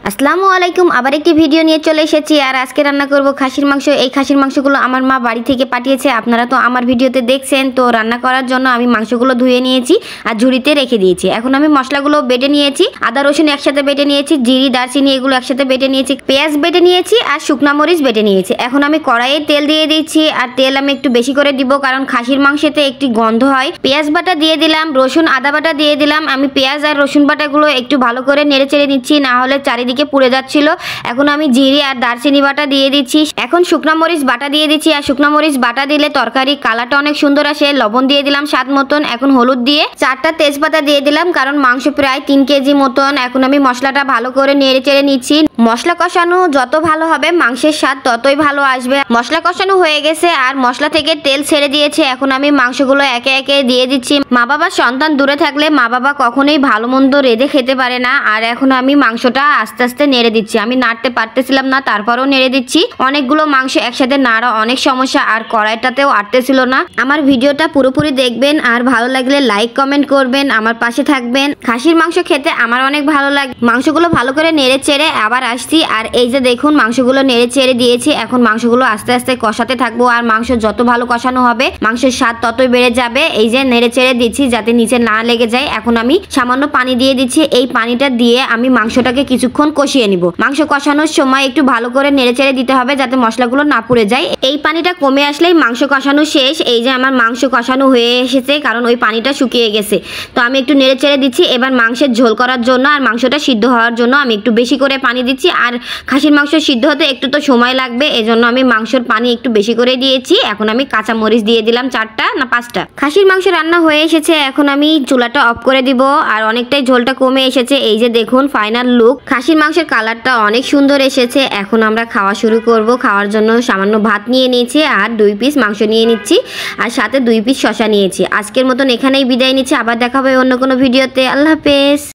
আসসালামু আলাইকুম। আবার একটি ভিডিও নিয়ে চলে এসেছি আর আজকে রান্না করব খাসির মাংস। এই খাসির মাংসগুলো আমার মা বাড়ি থেকে পাঠিয়েছে। আপনারা তো আমার ভিডিওতে দেখছেন। তো রান্না করার জন্য আমি মাংসগুলো ধুয়ে নিয়েছি আর ঝুড়িতে রেখে দিয়েছি। এখন আমি মশলাগুলো বেটে নিয়েছি। আদা রসুন একসাথে বেটে নিয়েছি, জিরি দারচিনি এগুলো একসাথে বেটে নিয়েছি, পেঁয়াজ বেটে নিয়েছি আর শুকনা মরিচ বেটে নিয়েছি। এখন আমি কড়াইয়ে তেল দিয়ে দিচ্ছি আর তেল আমি একটু বেশি করে দিব, কারণ খাসির মাংসেতে একটি গন্ধ হয়। পেঁয়াজ বাটা দিয়ে দিলাম, রসুন আদা বাটা দিয়ে দিলাম। আমি পেঁয়াজ আর রসুন বাটাগুলো একটু ভালো করে নেড়ে চেড়ে নিচ্ছি, না হলে চারিদিকে পুড়ে যাচ্ছিল। এখন আমি জিরে আর দারচিনি বাটা দিয়ে দিচ্ছি। এখন শুকনা মরিচ বাটা দিয়ে দিচ্ছি, আর শুকনা মরিচ বাটা দিলে তরকারি কালারটা অনেক সুন্দর আসে। লবণ দিয়ে দিলাম স্বাদ মতন। এখন হলুদ দিয়ে 4টা তেজপাতা দিয়ে দিলাম, কারণ মাংস প্রায় 3 কেজি মতন। এখন আমি মশলাটা ভালো করে নেড়ে চেড়ে নিচ্ছি। মশলা কষানো যত ভালো হবে মাংসের স্বাদ ততই ভালো আসবে। মশলা কষানো হয়ে গেছে আর মশলা থেকে তেল ছেড়ে দিয়েছে। এখন আমি মাংসগুলো একে একে দিয়ে দিচ্ছি। মা বাবার সন্তান দূরে থাকলে মা বাবা কখনোই ভালো মন্দ রেঁধে খেতে পারে না। আর এখন আমি মাংসটা আস্তে আস্তে নেড়ে দিচ্ছি। আমি নাড়তে পারতেছিলাম না, তারপরেও নেড়ে দিচ্ছি। অনেকগুলো মাংস একসাথে নাড়া অনেক সমস্যা, আর কড়াইটাতেও আটতেছিল না। আমার ভিডিওটা পুরোপুরি দেখবেন আর ভালো লাগলে লাইক কমেন্ট করবেন, আমার পাশে থাকবেন। খাসির মাংস খেতে আমার অনেক ভালো লাগে। মাংসগুলো ভালো করে নেড়ে চেড়ে আবার আসছি। আর এই যে দেখুন মাংসগুলো নেড়ে চেড়ে দিয়েছি। এখন মাংসগুলো আস্তে আস্তে কষাতে থাকবো। আর মাংস যত ভালো কষানো হবে মাংসের স্বাদ ততই বেড়ে যাবে। এই যে নেড়ে চেড়ে দিচ্ছি যাতে নিচে না লেগে যায়। এখন আমি সামান্য পানি দিয়ে দিচ্ছি। এই পানিটা দিয়ে আমি মাংসটাকে কিছুক্ষণ কষিয়ে নিব। মাংস কষানোর সময় একটু ভালো করে নেড়ে চেড়ে দিতে হবে যাতে মশলাগুলো না পুড়ে যায়। এই পানিটা কমে আসলেই মাংস কষানো শেষ। এই যে আমার মাংস কষানো হয়ে এসেছে, কারণ ওই পানিটা শুকিয়ে গেছে। তো আমি একটু নেড়ে চেড়ে দিচ্ছি। এবার মাংসের ঝোল করার জন্য আর মাংসটা সিদ্ধ হওয়ার জন্য আমি একটু বেশি করে পানি দিচ্ছি। আর খাসির মাংস সিদ্ধ হতে একটু তো সময় লাগবে, এজন্য আমি মাংসের পানি একটু বেশি করে দিয়েছি। এখন আমি কাঁচা মরিচ দিয়ে দিলাম 4টা না 5টা। খাসির মাংস রান্না হয়ে এসেছে। এখন আমি চুলাটা অফ করে দিব। আর অনেকটাই ঝোলটা কমে এসেছে। এই যে দেখুন ফাইনাল লুক। খাসির মাংসের কালারটা অনেক সুন্দর এসেছে। এখন আমরা খাওয়া শুরু করব। খাওয়ার জন্য সামান্য ভাত নিয়ে নিয়েছি আর 2 পিস মাংস নিয়ে নিচ্ছি, আর সাথে 2 পিস শসা নিয়েছি। আজকের মতন এখানেই বিদায় নিচ্ছি। আবার দেখা হবে অন্য কোনো ভিডিওতে। আল্লাহ হাফেজ।